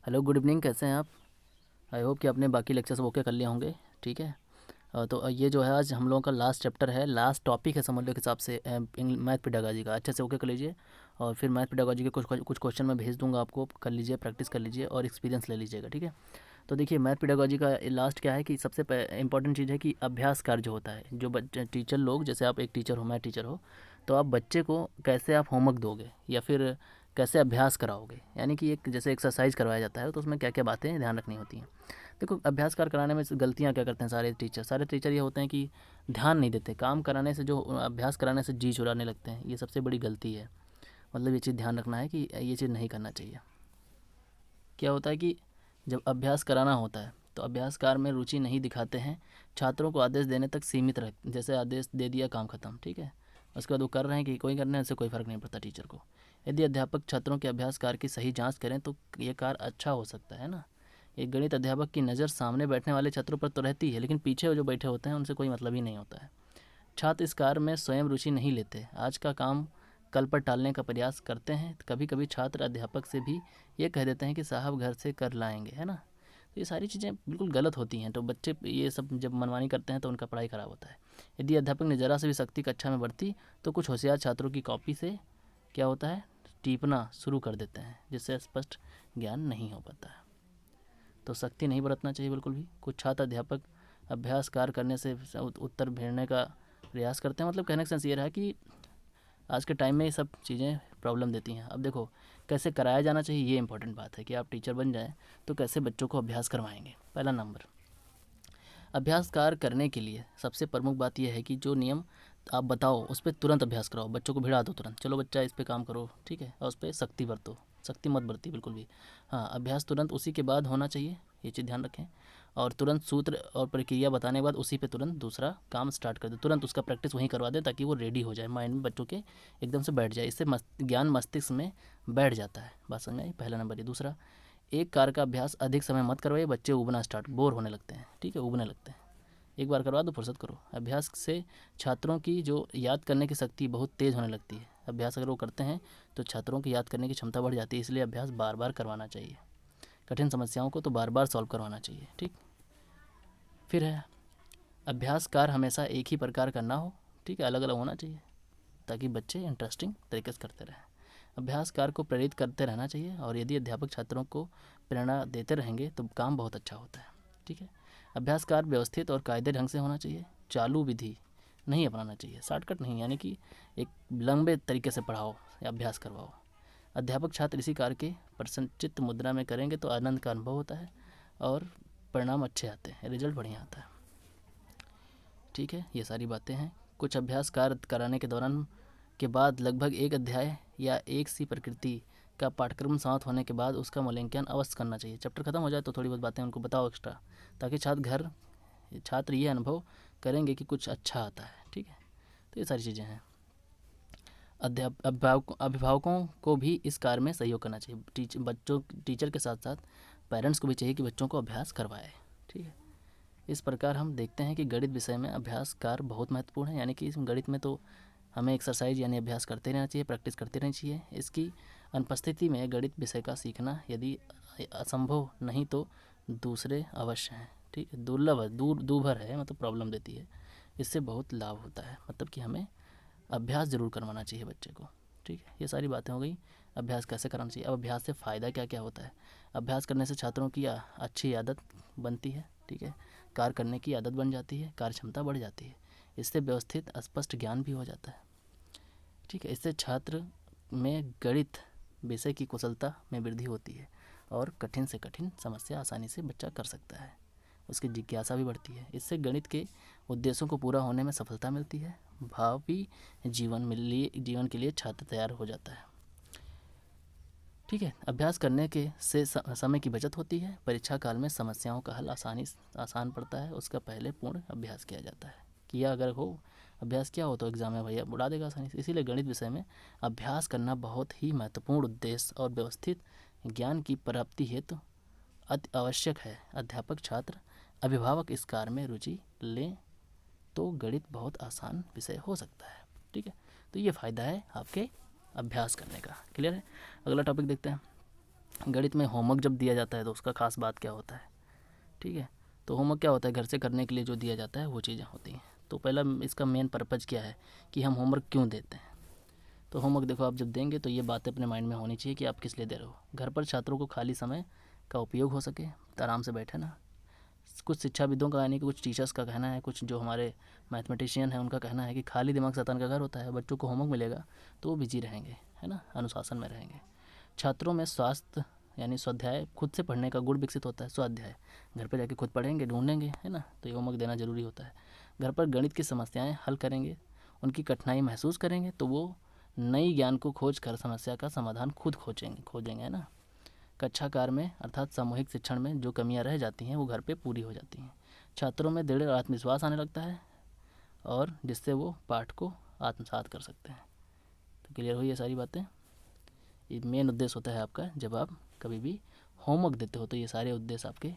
Hello, good evening. कैसे हैं आप? आई होप कि आपने बाकी लेक्चर्स ओके कर लिए होंगे। ठीक है। तो ये जो है आज हम लोगों का लास्ट चैप्टर है, लास्ट टॉपिक है समझ लो के हिसाब से मैथ पेडागोजी का। अच्छे से ओके कर लीजिए। और फिर मैथ पेडागोजी के कुछ क्वेश्चन मैं भेज दूंगा आपको, कर लीजिए, प्रैक्टिस कर लीजिए और एक्सपीरियंस ले लीजिएगा। ठीक है। तो देखिए, मैथ पेडागोजी का लास्ट क्या है कि सबसे इंपॉर्टेंट चीज़ है कि अभ्यास कार्य जो होता है, जो बच्चे टीचर लोग, जैसे आप एक टीचर हो, मैं टीचर हो, तो आप बच्चे को कैसे आप होमवर्क दोगे या फिर कैसे अभ्यास कराओगे, यानी कि एक जैसे एक्सरसाइज करवाया जाता है तो उसमें क्या क्या बातें ध्यान रखनी होती हैं। देखो, अभ्यास कार्य कराने में गलतियाँ क्या करते हैं सारे टीचर ये होते हैं कि ध्यान नहीं देते, काम कराने से जो अभ्यास कराने से जी चुराने लगते हैं। ये सबसे बड़ी गलती है। मतलब ये चीज़ ध्यान रखना है कि ये चीज़ नहीं करना चाहिए। क्या होता है कि जब अभ्यास कराना होता है तो अभ्यास कार्य में रुचि नहीं दिखाते हैं, छात्रों को आदेश देने तक सीमित रह, जैसे आदेश दे दिया काम खत्म। ठीक है। उसके बाद वो कर रहे हैं कि कोई करने उससे कोई फ़र्क नहीं पड़ता टीचर को। यदि अध्यापक छात्रों के अभ्यास कार्य की सही जांच करें तो ये कार्य अच्छा हो सकता है ना। एक गणित अध्यापक की नज़र सामने बैठने वाले छात्रों पर तो रहती है, लेकिन पीछे जो बैठे होते हैं उनसे कोई मतलब ही नहीं होता है। छात्र इस कार्य में स्वयं रुचि नहीं लेते, आज का काम कल पर टालने का प्रयास करते हैं। कभी कभी छात्र अध्यापक से भी ये कह देते हैं कि साहब घर से कर लाएंगे, है ना। तो ये सारी चीज़ें बिल्कुल गलत होती हैं, तो बच्चे ये सब जब मनमानी करते हैं तो उनका पढ़ाई ख़राब होता है। यदि अध्यापक ने ज़रा से भी सख्ती कक्षा में बरती तो कुछ होशियार छात्रों की कॉपी से क्या होता है, टीपना शुरू कर देते हैं, जिससे स्पष्ट ज्ञान नहीं हो पाता है। तो सख्ती नहीं बरतना चाहिए बिल्कुल भी। कुछ छात्र अध्यापक अभ्यास कार्य करने से उत्तर भेजने का प्रयास करते हैं। मतलब कहने का सेंस ये रहा कि आज के टाइम में ये सब चीज़ें प्रॉब्लम देती हैं। अब देखो, कैसे कराया जाना चाहिए ये इंपॉर्टेंट बात है कि आप टीचर बन जाएं तो कैसे बच्चों को अभ्यास करवाएंगे। पहला नंबर, अभ्यास कार्य करने के लिए सबसे प्रमुख बात यह है कि जो नियम आप बताओ उस पर तुरंत अभ्यास कराओ। बच्चों को भिड़ा दो तुरंत, चलो बच्चा इस पे काम करो, ठीक है, और उस पर सख्ती बरतो, सख्ती मत बरती बिल्कुल भी। हाँ, अभ्यास तुरंत उसी के बाद होना चाहिए, ये चीज़ ध्यान रखें। और तुरंत सूत्र और प्रक्रिया बताने के बाद उसी पे तुरंत दूसरा काम स्टार्ट कर दे, तुरंत उसका प्रैक्टिस वहीं करवा दें ताकि वो रेडी हो जाए, माइंड में बच्चों के एकदम से बैठ जाए। इससे ज्ञान मस्तिष्क में बैठ जाता है। बात समझ में आई? पहला नंबर ये। दूसरा, एक कार्य का अभ्यास अधिक समय मत करवाइए, बच्चे उबना स्टार्ट, बोर होने लगते हैं। ठीक है, उबने लगते हैं। एक बार करवा दो, फुर्सत करो। अभ्यास से छात्रों की जो याद करने की शक्ति बहुत तेज़ होने लगती है। अभ्यास अगर वो करते हैं तो छात्रों की याद करने की क्षमता बढ़ जाती है, इसलिए अभ्यास बार बार करवाना चाहिए। कठिन समस्याओं को तो बार बार सॉल्व करवाना चाहिए। ठीक। फिर है, अभ्यास कार्य हमेशा एक ही प्रकार का ना हो, ठीक है, अलग अलग होना चाहिए ताकि बच्चे इंटरेस्टिंग तरीके से करते रहें। अभ्यास कार्य को प्रेरित करते रहना चाहिए, और यदि अध्यापक छात्रों को प्रेरणा देते रहेंगे तो काम बहुत अच्छा होता है। ठीक है। अभ्यास कार्य व्यवस्थित और कायदे ढंग से होना चाहिए। चालू विधि नहीं अपनाना चाहिए, शॉर्टकट नहीं, यानी कि एक लंबे तरीके से पढ़ाओ या अभ्यास करवाओ। अध्यापक छात्र इसी कार्य के प्रसन्नचित्त मुद्रा में करेंगे तो आनंद का अनुभव होता है और परिणाम अच्छे आते हैं, रिजल्ट बढ़िया आता है। ठीक है, ये सारी बातें हैं। कुछ अभ्यास कार्य कराने के दौरान के बाद लगभग एक अध्याय या एक सी प्रकृति का पाठ्यक्रम समाप्त होने के बाद उसका मूल्यांकन अवश्य करना चाहिए। चैप्टर खत्म हो जाए तो थोड़ी बहुत बातें उनको बताओ एक्स्ट्रा, ताकि छात्र ये अनुभव करेंगे कि कुछ अच्छा आता है। ठीक है। तो ये सारी चीज़ें हैं। अभिभावकों को भी इस कार्य में सहयोग करना चाहिए। टीचर के साथ साथ पेरेंट्स को भी चाहिए कि बच्चों को अभ्यास करवाए। ठीक है। इस प्रकार हम देखते हैं कि गणित विषय में अभ्यास कार्य बहुत महत्वपूर्ण है, यानी कि इस गणित में तो हमें एक्सरसाइज यानी अभ्यास करते रहना चाहिए, प्रैक्टिस करते रहनी चाहिए। इसकी अनुपस्थिति में गणित विषय का सीखना यदि असंभव नहीं तो दूसरे अवश्य हैं। ठीक है, दुर्लभ है, दूभर है, मतलब प्रॉब्लम देती है। इससे बहुत लाभ होता है, मतलब कि हमें अभ्यास ज़रूर करवाना चाहिए बच्चे को। ठीक है, ये सारी बातें हो गई। अभ्यास कैसे कराना चाहिए। अब अभ्यास से फ़ायदा क्या क्या होता है। अभ्यास करने से छात्रों की अच्छी आदत बनती है। ठीक है, कार्य करने की आदत बन जाती है, कार्य क्षमता बढ़ जाती है। इससे व्यवस्थित स्पष्ट ज्ञान भी हो जाता है। ठीक है, इससे छात्र में गणित विषय की कुशलता में वृद्धि होती है और कठिन से कठिन समस्या आसानी से बच्चा कर सकता है। उसकी जिज्ञासा भी बढ़ती है। इससे गणित के उद्देश्यों को पूरा होने में सफलता मिलती है। भावी जीवन के लिए छात्र तैयार हो जाता है। ठीक है, अभ्यास करने के से समय की बचत होती है। परीक्षा काल में समस्याओं का हल आसान पड़ता है। उसका पहले पूर्ण अभ्यास किया जाता है। किया अगर हो अभ्यास किया हो तो एग्ज़ाम में भैया उड़ा देगा आसानी से। इसीलिए गणित विषय में अभ्यास करना बहुत ही महत्वपूर्ण उद्देश्य और व्यवस्थित ज्ञान की प्राप्ति हेतु अति आवश्यक है। अध्यापक छात्र अभिभावक इस कार्य में रुचि लें तो गणित बहुत आसान विषय हो सकता है। ठीक है, तो ये फ़ायदा है आपके अभ्यास करने का। क्लियर है? अगला टॉपिक देखते हैं। गणित में होमवर्क जब दिया जाता है तो उसका खास बात क्या होता है, ठीक है। तो होमवर्क क्या होता है, घर से करने के लिए जो दिया जाता है वो चीज़ें होती हैं। तो पहला इसका मेन पर्पज़ क्या है कि हम होमवर्क क्यों देते हैं। तो होमवर्क देखो आप जब देंगे तो ये बातें अपने माइंड में होनी चाहिए कि आप किस लिए दे रहे हो। घर पर छात्रों को खाली समय का उपयोग हो सके, तो आराम से बैठे ना। कुछ शिक्षाविदों का यानी कि कुछ टीचर्स का कहना है, कुछ जो हमारे मैथमेटिशियन हैं उनका कहना है कि खाली दिमाग शैतान का घर होता है। बच्चों को होमवर्क मिलेगा तो वो बिजी रहेंगे, है ना, अनुशासन में रहेंगे। छात्रों में स्वास्थ्य यानी स्वाध्याय, खुद से पढ़ने का गुण विकसित होता है। स्वाध्याय घर पर जाके खुद पढ़ेंगे, ढूंढेंगे, है ना, तो ये होमवर्क देना ज़रूरी होता है। घर पर गणित की समस्याएं हल करेंगे, उनकी कठिनाई महसूस करेंगे तो वो नई ज्ञान को खोज कर समस्या का समाधान खुद खोजेंगे, है ना। कक्षा कार्य में अर्थात सामूहिक शिक्षण में जो कमियां रह जाती हैं वो घर पे पूरी हो जाती हैं। छात्रों में दृढ़ आत्मविश्वास आने लगता है और जिससे वो पाठ को आत्मसात कर सकते हैं। तो क्लियर हुई ये सारी बातें। ये मेन उद्देश्य होता है आपका, जब आप कभी भी होमवर्क देते हो तो ये सारे उद्देश्य आपके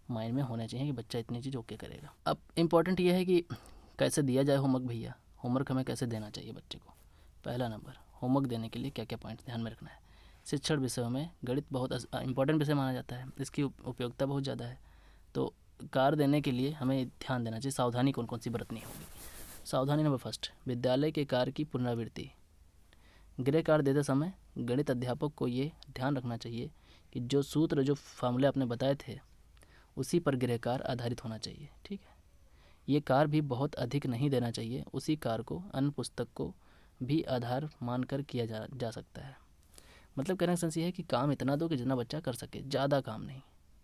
माइंड में होने चाहिए कि बच्चा इतनी चीज़ ओके करेगा। अब इम्पॉर्टेंट ये है कि कैसे दिया जाए होमवर्क भैया। होमवर्क हमें कैसे देना चाहिए बच्चे को। पहला नंबर, होमवर्क देने के लिए क्या क्या पॉइंट ध्यान में रखना है। शिक्षण विषयों में गणित बहुत इंपॉर्टेंट विषय माना जाता है, इसकी उपयोगिता बहुत ज़्यादा है। तो कार्य देने के लिए हमें ध्यान देना चाहिए, सावधानी कौन कौन सी बरतनी होगी। सावधानी नंबर फर्स्ट, विद्यालय के कार्य की पुनरावृत्ति। गृह कार्य देते समय गणित अध्यापक को ये ध्यान रखना चाहिए कि जो सूत्र जो फार्मूले आपने बताए थे उसी पर गृह कार्य आधारित होना चाहिए, ठीक है। ये कार्य भी बहुत अधिक नहीं देना चाहिए, उसी कार्य को अन्य पुस्तक को भी आधार मानकर किया जा सकता है। मतलब कहने का सेंस ये है कि काम इतना दो कि जितना बच्चा कर सके, ज़्यादा काम नहीं,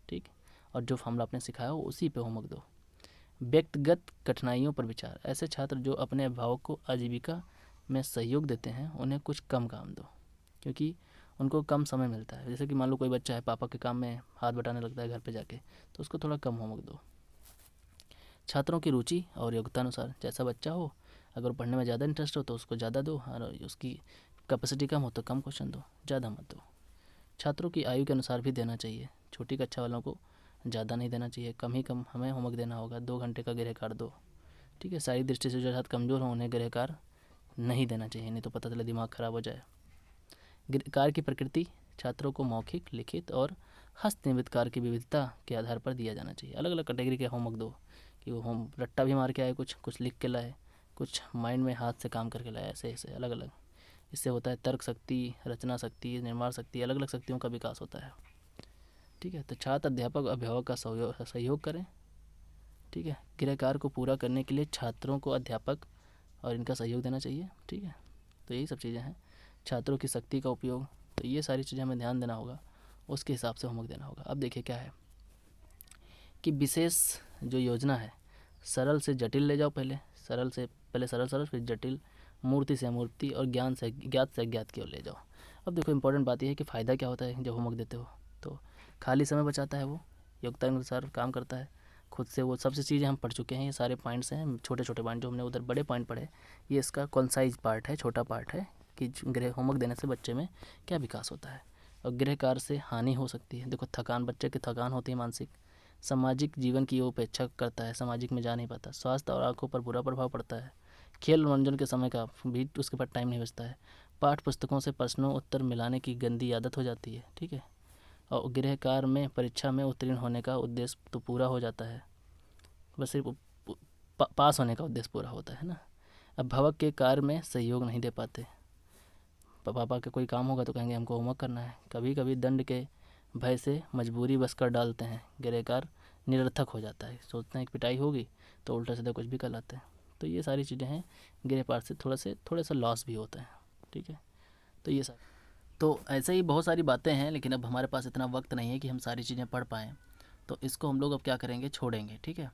ठीक। और जो फार्मूला आपने सिखाया हो उसी पे होमवर्क दो। व्यक्तिगत कठिनाइयों पर विचार, ऐसे छात्र जो अपने अभिभावक को आजीविका में सहयोग देते हैं उन्हें कुछ कम काम दो, क्योंकि उनको कम समय मिलता है। जैसे कि मान लो कोई बच्चा है पापा के काम में हाथ बटाने लगता है घर पे जाके, तो उसको थोड़ा कम होमवर्क दो। छात्रों की रुचि और योग्यता अनुसार, जैसा बच्चा हो, अगर पढ़ने में ज़्यादा इंटरेस्ट हो तो उसको ज़्यादा दो, और उसकी कैपेसिटी कम हो तो कम क्वेश्चन दो, ज़्यादा मत दो। छात्रों की आयु के अनुसार भी देना चाहिए, छोटी कक्षा वालों को ज़्यादा नहीं देना चाहिए, कम ही कम हमें होमवर्क देना होगा। 2 घंटे का गृह कार्य दो, ठीक है। शारीरिक दृष्टि से जो छात्र कमज़ोर हों उन्हें गृह कार्य नहीं देना चाहिए, नहीं तो पता चले दिमाग ख़राब हो जाए। कार्य की प्रकृति, छात्रों को मौखिक, लिखित और हस्तनिर्मित कार्य की विविधता के आधार पर दिया जाना चाहिए। अलग अलग कैटेगरी के होमवर्क दो कि वो होम रट्टा भी मार के आए, कुछ लिख के लाए, कुछ माइंड में हाथ से काम करके लाए, ऐसे ऐसे अलग अलग। इससे होता है तर्क शक्ति, रचना शक्ति, निर्माण शक्ति, अलग अलग शक्तियों का विकास होता है, ठीक है। तो छात्र अध्यापक अभिभावक का सहयोग करें, ठीक है। गृह कार्य को पूरा करने के लिए छात्रों को अध्यापक और इनका सहयोग देना चाहिए, ठीक है। तो यही सब चीज़ें हैं। छात्रों की शक्ति का उपयोग, तो ये सारी चीज़ें हमें ध्यान देना होगा, उसके हिसाब से होमवर्क देना होगा। अब देखिए क्या है कि विशेष जो योजना है, सरल से जटिल ले जाओ, पहले सरल फिर जटिल, मूर्ति से अमूर्ति और ज्ञात से अज्ञात की ओर ले जाओ। अब देखो इंपॉर्टेंट बात यह है कि फ़ायदा क्या होता है जब होमवर्क देते हो, तो खाली समय बचाता है, वो योग्यता के अनुसार काम करता है, खुद से वो सबसे चीज़ें हम पढ़ चुके हैं, ये सारे पॉइंट्स हैं, छोटे छोटे पॉइंट जो हमने उधर बड़े पॉइंट पढ़े, ये इसका कॉन्साइज पार्ट है, छोटा पार्ट है कि गृह होमवर्क देने से बच्चे में क्या विकास होता है। और गृह कार्य से हानि हो सकती है, देखो थकान, बच्चे की थकान होती है मानसिक, सामाजिक जीवन की उपेक्षा करता है, सामाजिक में जा नहीं पाता, स्वास्थ्य और आंखों पर बुरा प्रभाव पड़ता है, खेल मनोरंजन के समय का भी उसके पास टाइम नहीं बचता है, पाठ पुस्तकों से प्रश्नों उत्तर मिलाने की गंदी आदत हो जाती है, ठीक है। और गृह कार्य में परीक्षा में उत्तीर्ण होने का उद्देश्य तो पूरा हो जाता है, बस सिर्फ पास होने का उद्देश्य पूरा होता है ना। अभिभावक के कार्य में सहयोग नहीं दे पाते, पापा का कोई काम होगा तो कहेंगे हमको होमवर्क करना है, कभी कभी दंड के भय से मजबूरी बस कर डालते हैं, गृह कार्य निरर्थक हो जाता है, सोचते हैं कि पिटाई होगी तो उल्टा सीधा कुछ भी कर लाते हैं। तो ये सारी चीज़ें हैं, गृह कार्य से थोड़ा सा लॉस भी होता है, ठीक है। तो ये सब, तो ऐसे ही बहुत सारी बातें हैं, लेकिन अब हमारे पास इतना वक्त नहीं है कि हम सारी चीज़ें पढ़ पाएँ, तो इसको हम लोग अब क्या करेंगे, छोड़ेंगे, ठीक है।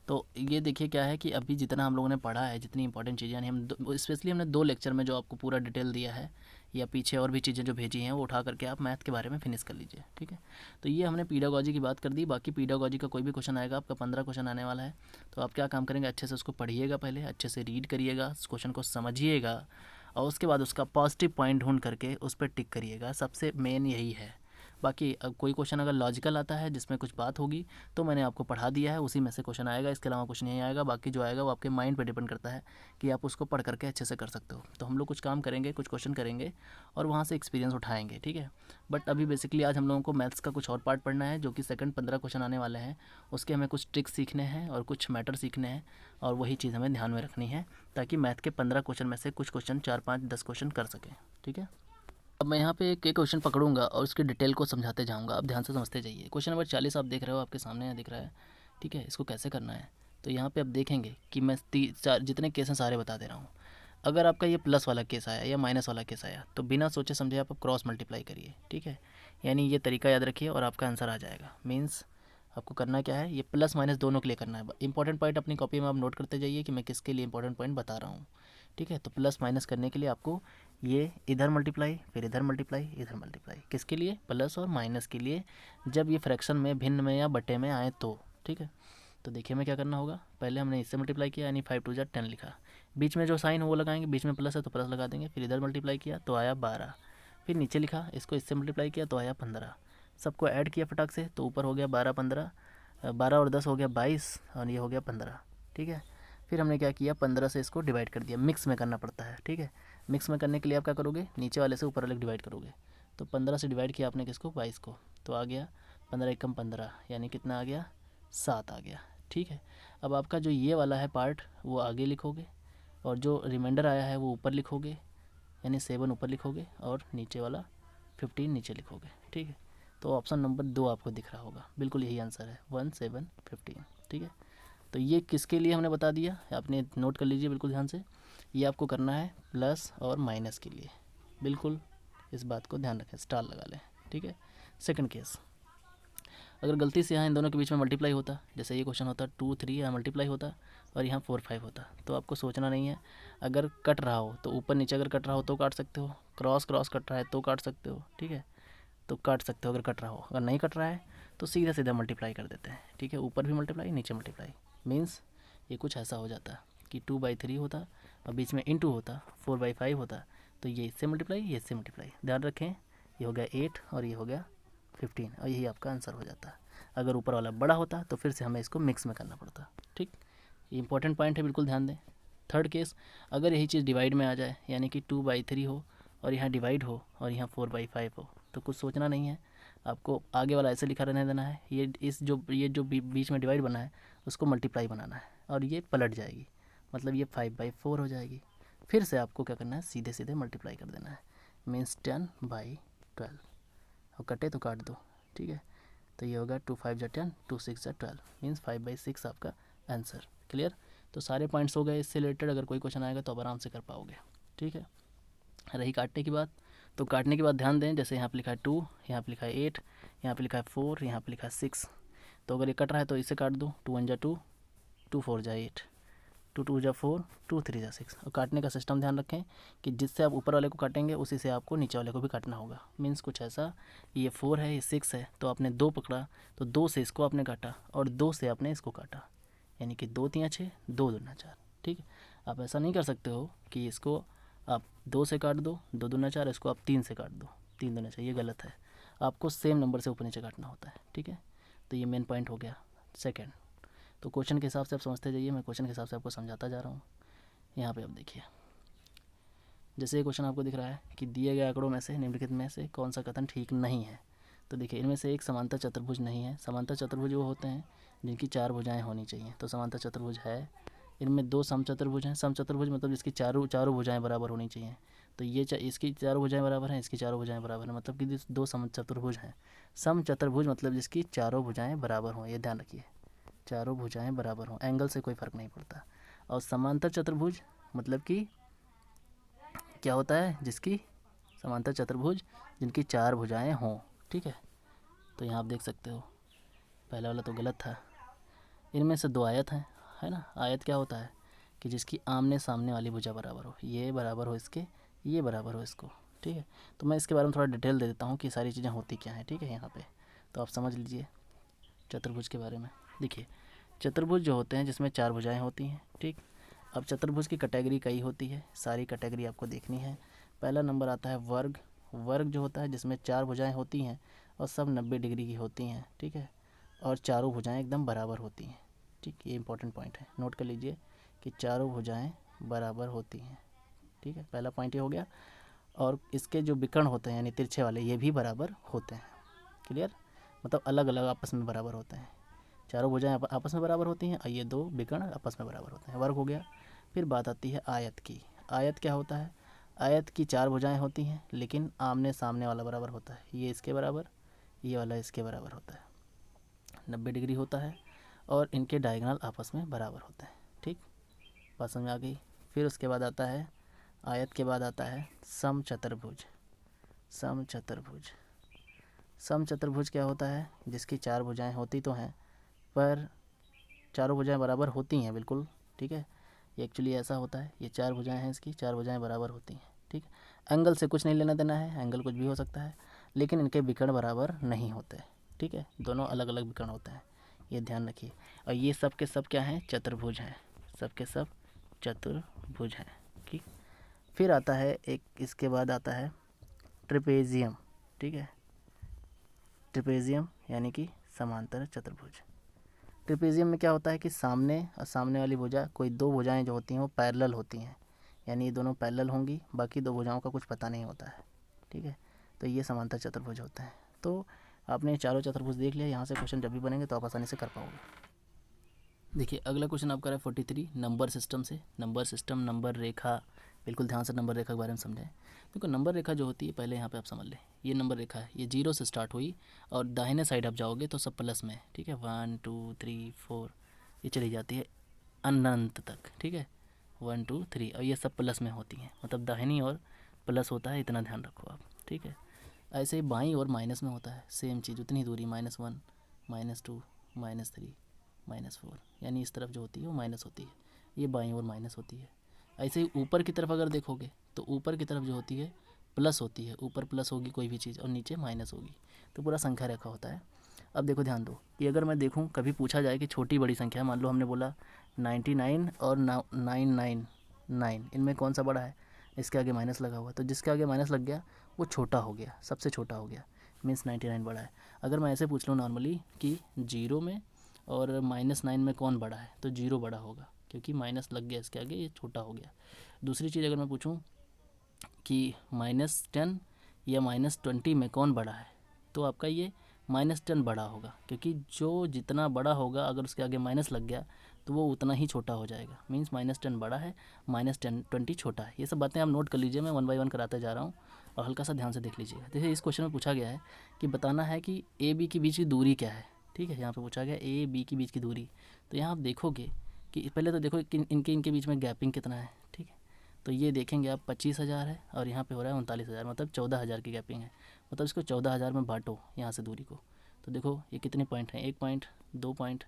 तो ये देखिए क्या है कि अभी जितना हम लोगों ने पढ़ा है, जितनी इंपॉर्टेंट चीज़ें, यानी हम स्पेशली हमने 2 लेक्चर में जो आपको पूरा डिटेल दिया है, या पीछे और भी चीज़ें जो भेजी हैं वो उठा करके आप मैथ के बारे में फिनिश कर लीजिए, ठीक है। तो ये हमने पीडागॉजी की बात कर दी, बाकी पीडागॉजी का कोई भी क्वेश्चन आएगा, आपका 15 क्वेश्चन आने वाला है, तो आप क्या काम करेंगे, अच्छे से उसको पढ़िएगा, पहले अच्छे से रीड करिएगा, उस क्वेश्चन को समझिएगा, और उसके बाद उसका पॉजिटिव पॉइंट ढूंढ करके उस पर टिक करिएगा, सबसे मेन यही है। बाकी अब कोई क्वेश्चन अगर लॉजिकल आता है जिसमें कुछ बात होगी तो मैंने आपको पढ़ा दिया है, उसी में से क्वेश्चन आएगा, इसके अलावा कुछ नहीं आएगा। बाकी जो आएगा वो आपके माइंड पे डिपेंड करता है कि आप उसको पढ़ करके अच्छे से कर सकते हो। तो हम लोग कुछ काम करेंगे, कुछ क्वेश्चन करेंगे और वहाँ से एक्सपीरियंस उठाएंगे, ठीक है। बट अभी बेसिकली आज हम लोगों को मैथ्स का कुछ और पार्ट पढ़ना है, जो कि सेकंड 15 क्वेश्चन आने वाले हैं। उसके हमें कुछ ट्रिक्स सीखने हैं और कुछ मैटर सीखने हैं, और वही चीज़ हमें ध्यान में रखनी है ताकि मैथ के 15 क्वेश्चन में से कुछ क्वेश्चन 4 5 10 क्वेश्चन कर सकें, ठीक है। अब मैं यहाँ पे एक एक क्वेश्चन पकड़ूंगा और उसकी डिटेल को समझाते जाऊंगा, आप ध्यान से समझते जाइए। क्वेश्चन नंबर 40 आप देख रहे हो, आपके सामने यहाँ दिख रहा है, ठीक है। इसको कैसे करना है तो यहाँ पे आप देखेंगे कि मैं जितने केस हैं सारे बता दे रहा हूँ। अगर आपका ये प्लस वाला केस आया या माइनस वाला केस आया तो बिना सोचे समझे आप क्रॉस मल्टीप्लाई करिए, ठीक है। यानी ये तरीका याद रखिए और आपका आंसर आ जाएगा। मीन्स आपको करना क्या है, ये प्लस माइनस दोनों के लिए करना है। इंपॉर्टेंट पॉइंट अपनी कॉपी में आप नोट करते जाइए कि मैं किसके लिए इंपॉर्टेंट पॉइंट बता रहा हूँ, ठीक है। तो प्लस माइनस करने के लिए आपको ये इधर मल्टीप्लाई, फिर इधर मल्टीप्लाई, इधर मल्टीप्लाई, किसके लिए, प्लस और माइनस के लिए, जब ये फ्रैक्शन में, भिन्न में या बटे में आए तो, ठीक है। तो देखिए हमें क्या करना होगा, पहले हमने इससे मल्टीप्लाई किया यानी 5 2 10 लिखा, बीच में जो साइन वो लगाएंगे, बीच में प्लस है तो प्लस लगा देंगे, फिर इधर मल्टीप्लाई किया तो आया 12, फिर नीचे लिखा, इसको इससे मल्टीप्लाई किया तो आया 15, सबको ऐड किया फटाक से तो ऊपर हो गया 12 15, 12 और 10 हो गया 22 और ये हो गया 15, ठीक है। फिर हमने क्या किया, 15 से इसको डिवाइड कर दिया, मिक्स में करना पड़ता है, ठीक है। मिक्स में करने के लिए आप क्या करोगे, नीचे वाले से ऊपर वाले डिवाइड करोगे। तो 15 से डिवाइड किया आपने किसको, 22 को, तो आ गया 15 एकम 15, यानी कितना आ गया, 7 आ गया, ठीक है। अब आपका जो ये वाला है पार्ट वो आगे लिखोगे और जो रिमाइंडर आया है वो ऊपर लिखोगे, यानी 7 ऊपर लिखोगे और नीचे वाला 15 नीचे लिखोगे, ठीक है। तो ऑप्शन नंबर 2 आपको दिख रहा होगा, बिल्कुल यही आंसर है 1 7 15, ठीक है। तो ये किसके लिए हमने बता दिया, आपने नोट कर लीजिए बिल्कुल ध्यान से। ये आपको करना है प्लस और माइनस के लिए, बिल्कुल इस बात को ध्यान रखें, स्टार लगा लें, ठीक है। सेकंड केस, अगर गलती से यहाँ इन दोनों के बीच में मल्टीप्लाई होता, जैसे ये क्वेश्चन होता 2 3 यहाँ मल्टीप्लाई होता और यहाँ 4 5 होता, तो आपको सोचना नहीं है। अगर कट रहा हो तो ऊपर नीचे अगर कट रहा हो तो काट सकते हो, क्रॉस क्रॉस कट रहा है तो काट सकते हो, ठीक है। तो काट सकते हो अगर कट रहा हो, अगर नहीं कट रहा है तो सीधा सीधा मल्टीप्लाई कर देते हैं, ठीक है। ऊपर भी मल्टीप्लाई नीचे मल्टीप्लाई, मीन्स ये कुछ ऐसा हो जाता कि 2/3 होता और बीच में इंटू होता, 4/5 होता, तो ये इससे मल्टीप्लाई, ये इससे मल्टीप्लाई, ध्यान रखें। ये हो गया 8 और ये हो गया 15 और यही आपका आंसर हो जाता। अगर ऊपर वाला बड़ा होता तो फिर से हमें इसको मिक्स में करना पड़ता, ठीक। ये इंपॉर्टेंट पॉइंट है, बिल्कुल ध्यान दें। थर्ड केस, अगर यही चीज़ डिवाइड में आ जाए, यानी कि 2/3 हो और यहाँ डिवाइड हो और यहाँ 4/5 हो, तो कुछ सोचना नहीं है, आपको आगे वाला ऐसे लिखा रहने देना है। ये जो बीच में डिवाइड बना है उसको मल्टीप्लाई बनाना है और ये पलट जाएगी, मतलब ये 5/4 हो जाएगी। फिर से आपको क्या करना है, सीधे सीधे मल्टीप्लाई कर देना है, मीन्स 10/12, और कटे तो काट दो, ठीक है। तो ये होगा 2 5 10, 2 6 12, मीन्स 5/6 आपका आंसर। क्लियर। तो सारे पॉइंट्स हो गए इससे रिलेटेड, अगर कोई क्वेश्चन आएगा तो आप आराम से कर पाओगे, ठीक है। रही काटने की बात, तो काटने के बाद ध्यान दें, जैसे यहाँ पे लिखा है 2, यहाँ पे लिखा है 8, यहाँ पे लिखा है 4, यहाँ पे लिखा है 6, तो अगर ये कट रहा है तो इसे काट दो, 2 1 जा 2, 2 4 जा 8, 2 2 जा 4, 2 3 जा 6। और काटने का सिस्टम ध्यान रखें कि जिससे आप ऊपर वाले को काटेंगे उसी से आपको नीचे वाले को भी काटना होगा। मीन्स कुछ ऐसा, ये 4 है, ये 6 है, तो आपने 2 पकड़ा तो 2 से इसको आपने काटा और 2 से आपने इसको काटा, यानी कि 2 3 6, 2 2 4, ठीक है। आप ऐसा नहीं कर सकते हो कि इसको आप 2 से काट दो, 2 2 4, इसको आप 3 से काट दो, 3 2 4, ये गलत है। आपको सेम नंबर से ऊपर नीचे काटना होता है, ठीक है। तो ये मेन पॉइंट हो गया सेकंड। तो क्वेश्चन के हिसाब से आप समझते जाइए, मैं क्वेश्चन के हिसाब से आपको समझाता जा रहा हूँ। यहाँ पे आप देखिए, जैसे ये क्वेश्चन आपको दिख रहा है कि दिए गए आंकड़ों में से निम्नलिखित में से कौन सा कथन ठीक नहीं है। तो देखिए इनमें से एक समांतर चतुर्भुज नहीं है। समांतर चतुर्भुज वो होते हैं जिनकी 4 भुजाएं होनी चाहिए, तो समांतर चतुर्भुज है। इनमें 2 समचतुर्भुज हैं। समचतुर्भुज मतलब जिसकी चारों भुजाएं बराबर होनी चाहिए, तो ये इसकी चारों भुजाएं बराबर हैं, इसकी चारों भुजाएं बराबर हैं, मतलब कि 2 समचतुर्भुज हैं। समचतुर्भुज मतलब जिसकी चारों भुजाएं बराबर हों, ये ध्यान रखिए, चारों भुजाएं बराबर हों, एंगल से कोई फ़र्क नहीं पड़ता। और समांतर चतुर्भुज मतलब कि क्या होता है, जिसकी समांतर चतुर्भुज जिनकी 4 भुजाएं हों, ठीक है। तो यहाँ आप देख सकते हो पहला वाला तो गलत था। इनमें से 2 आयत हैं, है ना। आयत क्या होता है कि जिसकी आमने सामने वाली भुजा बराबर हो, ये बराबर हो इसके, ये बराबर हो इसको, ठीक है। तो मैं इसके बारे में थोड़ा डिटेल दे देता हूँ कि सारी चीज़ें होती क्या हैं, ठीक है। यहाँ पे तो आप समझ लीजिए चतुर्भुज के बारे में। देखिए चतुर्भुज जो होते हैं जिसमें 4 भुजाएं होती हैं, ठीक। अब चतुर्भुज की कैटेगरी कई होती है, सारी कैटेगरी आपको देखनी है। पहला नंबर आता है वर्ग। वर्ग जो होता है जिसमें 4 भुजाएं होती हैं और सब 90 डिग्री की होती हैं, ठीक है, और चारों भुजाएं एकदम बराबर होती हैं, ठीक। ये इंपॉर्टेंट पॉइंट है, नोट कर लीजिए कि चारों भुजाएं बराबर होती हैं, ठीक है, पहला पॉइंट ये हो गया। और इसके जो विकर्ण होते हैं यानी तिरछे वाले, ये भी बराबर होते हैं, क्लियर, मतलब अलग अलग आपस में बराबर होते हैं। चारों भुजाएं आपस में बराबर होती हैं और ये दो विकर्ण आपस में बराबर होते हैं, वर्ग हो गया। फिर बात आती है आयत की। आयत क्या होता है? आयत की चार भुजाएं होती हैं लेकिन आमने सामने वाला बराबर होता है, ये इसके बराबर, ये वाला इसके बराबर होता है, 90 डिग्री होता है और इनके डायगोनल आपस में बराबर होते हैं, ठीक, बात समझ आ गई। फिर उसके बाद आता है, आयत के बाद आता है समचतुर्भुज। समचतुर्भुज, समचतुर्भुज क्या होता है? जिसकी चार भुजाएं होती तो हैं पर चारों भुजाएं बराबर होती हैं, बिल्कुल, ठीक है, ये एक्चुअली ऐसा होता है, ये चार भुजाएं हैं, इसकी चार भुजाएं बराबर होती हैं, ठीक। एंगल से कुछ नहीं लेना देना है, एंगल कुछ भी हो सकता है, लेकिन इनके विकर्ण बराबर नहीं होते, ठीक है, दोनों अलग अलग विकर्ण होते हैं, ये ध्यान रखिए। और ये सब के सब क्या हैं? चतुर्भुज हैं, सब के सब चतुर्भुज हैं, ठीक। फिर आता है एक, इसके बाद आता है ट्रिपेजियम, ठीक है, ट्रिपेजियम यानी कि समांतर चतुर्भुज। ट्रिपेजियम में क्या होता है कि सामने और सामने वाली भुजा, कोई दो भुजाएं जो होती हैं वो पैरेलल होती हैं, यानी ये दोनों पैरेलल होंगी, बाकी दो भुजाओं का कुछ पता नहीं होता है, ठीक है, तो ये समांतर चतुर्भुज होते हैं। तो आपने चारों चतुर्भुज देख लिया, यहाँ से क्वेश्चन जब भी बनेंगे तो आप आसानी से कर पाओगे। देखिए अगला क्वेश्चन आपका है 43, नंबर सिस्टम से। नंबर सिस्टम, नंबर रेखा, बिल्कुल ध्यान से नंबर रेखा के बारे में समझें। देखो नंबर रेखा जो होती है, पहले यहाँ पे आप समझ लें, ये नंबर रेखा है, ये 0 से स्टार्ट हुई और दाहिने साइड आप जाओगे तो सब प्लस में, ठीक है, 1 2 3 4 ये चली जाती है अनंत तक, ठीक है, 1 2 3, और ये सब प्लस में होती हैं, मतलब दाहिनी और प्लस होता है, इतना ध्यान रखो आप, ठीक है। ऐसे ही बाईं और माइनस में होता है, सेम चीज़, उतनी दूरी, -1 -2 -3 -4, यानी इस तरफ जो होती है वो माइनस होती है, ये बाईं ओर माइनस होती है। ऐसे ही ऊपर की तरफ अगर देखोगे तो ऊपर की तरफ जो होती है प्लस होती है, ऊपर प्लस होगी कोई भी चीज़ और नीचे माइनस होगी, तो पूरा संख्या रेखा होता है। अब देखो ध्यान दो कि अगर मैं देखूं, कभी पूछा जाए कि छोटी बड़ी संख्या, मान लो हमने बोला 99 और 999, इनमें कौन सा बड़ा है, इसके आगे माइनस लगा हुआ, तो जिसके आगे माइनस लग गया वो छोटा हो गया, सबसे छोटा हो गया, मीन्स 99 बड़ा है। अगर मैं ऐसे पूछ लूँ नॉर्मली कि 0 में और -9 में कौन बड़ा है, तो 0 बड़ा होगा, क्योंकि माइनस लग गया इसके आगे, ये छोटा हो गया। दूसरी चीज़ अगर मैं पूछूं कि -10 या -20 में कौन बड़ा है, तो आपका ये -10 बड़ा होगा, क्योंकि जो जितना बड़ा होगा अगर उसके आगे माइनस लग गया तो वो उतना ही छोटा हो जाएगा, मीन्स -10 बड़ा है, -20 छोटा है। ये सब बातें आप नोट कर लीजिए, मैं 1 बाय 1 कराते जा रहा हूँ और हल्का सा ध्यान से देख लीजिएगा। देखिए इस क्वेश्चन में पूछा गया है कि बताना है कि ए बी के बीच की दूरी क्या है, ठीक है, यहाँ पे पूछा गया ए बी के बीच की दूरी। तो यहाँ आप देखोगे कि पहले तो देखो कि इनके बीच में गैपिंग कितना है, ठीक है, तो ये देखेंगे आप 25,000 है और यहाँ पे हो रहा है 39,000, मतलब 14,000 की गैपिंग है, मतलब इसको 14,000 में बांटो यहाँ से दूरी को, तो देखो ये कितने पॉइंट हैं, 1 point, 2 point,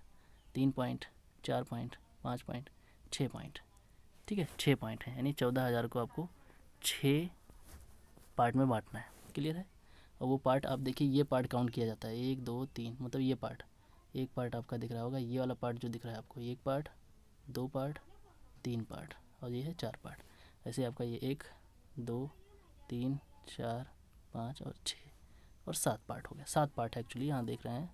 3 point, 4 point, 5 point, 6 point, ठीक है, 6 पॉइंट हैं, यानी 14,000 को आपको 6 पार्ट में बांटना है, क्लियर है। और वो पार्ट आप देखिए, ये पार्ट काउंट किया जाता है, 1 2 3, मतलब ये पार्ट, एक पार्ट आपका दिख रहा होगा, ये वाला पार्ट जो दिख रहा है आपको, एक पार्ट, 2 पार्ट, 3 पार्ट, और ये है 4 पार्ट। ऐसे आपका ये 1 2 3 4 5 और 6 और 7 पार्ट हो गया, 7 पार्ट है एक्चुअली, यहाँ देख रहे हैं,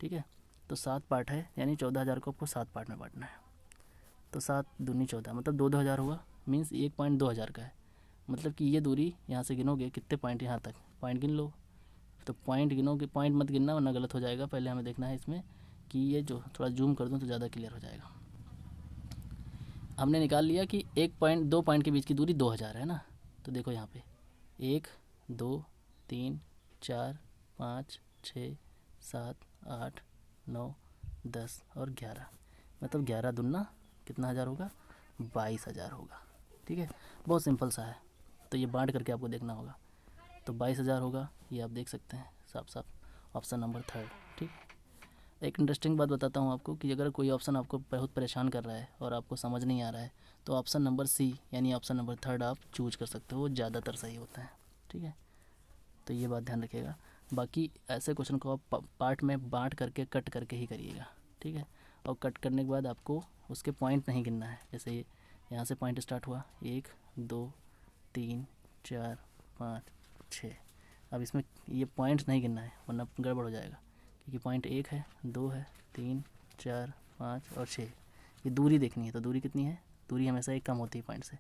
ठीक है, तो 7 पार्ट है, यानी 14,000 को आपको 7 पार्ट में बांटना है, तो 7 दूनी 14, मतलब 2,000 हुआ, मीन्स 1 पॉइंट 2,000 का है, मतलब कि ये दूरी यहाँ से गिनोगे कितने पॉइंट, यहाँ तक पॉइंट गिन लो, तो पॉइंट गिनोगे, पॉइंट मत गिनना वरना गलत हो जाएगा, पहले हमें देखना है इसमें कि ये जो, थोड़ा जूम कर दूँ तो ज़्यादा क्लियर हो जाएगा। हमने निकाल लिया कि 1 पॉइंट 2 पॉइंट के बीच की दूरी 2,000 है ना, तो देखो यहाँ पे 1 2 3 4 5 6 7 8 9 10 और 11, मतलब 11 दूना कितना हज़ार होगा, 22,000 होगा, ठीक है, बहुत सिंपल सा है। तो ये बांट करके आपको देखना होगा, तो 22,000 होगा, ये आप देख सकते हैं साफ साफ, ऑप्शन नंबर 3, ठीक। एक इंटरेस्टिंग बात बताता हूँ आपको कि अगर कोई ऑप्शन आपको बहुत परेशान कर रहा है और आपको समझ नहीं आ रहा है, तो ऑप्शन नंबर सी यानी ऑप्शन नंबर 3 आप चूज कर सकते हो, वो ज़्यादातर सही होता है, ठीक है, तो ये बात ध्यान रखिएगा। बाकी ऐसे क्वेश्चन को आप पार्ट में बांट करके कट करके ही करिएगा, ठीक है, और कट करने के बाद आपको उसके पॉइंट नहीं गिनना है, जैसे यहाँ से पॉइंट स्टार्ट हुआ 1 2 3 4 5 6, अब इसमें ये पॉइंट्स नहीं गिनना है वरना गड़बड़ हो जाएगा, क्योंकि पॉइंट 1 है, 2 है, 3, 4, 5 और 6। ये दूरी देखनी है, तो दूरी कितनी है, दूरी हमेशा एक कम होती है पॉइंट से।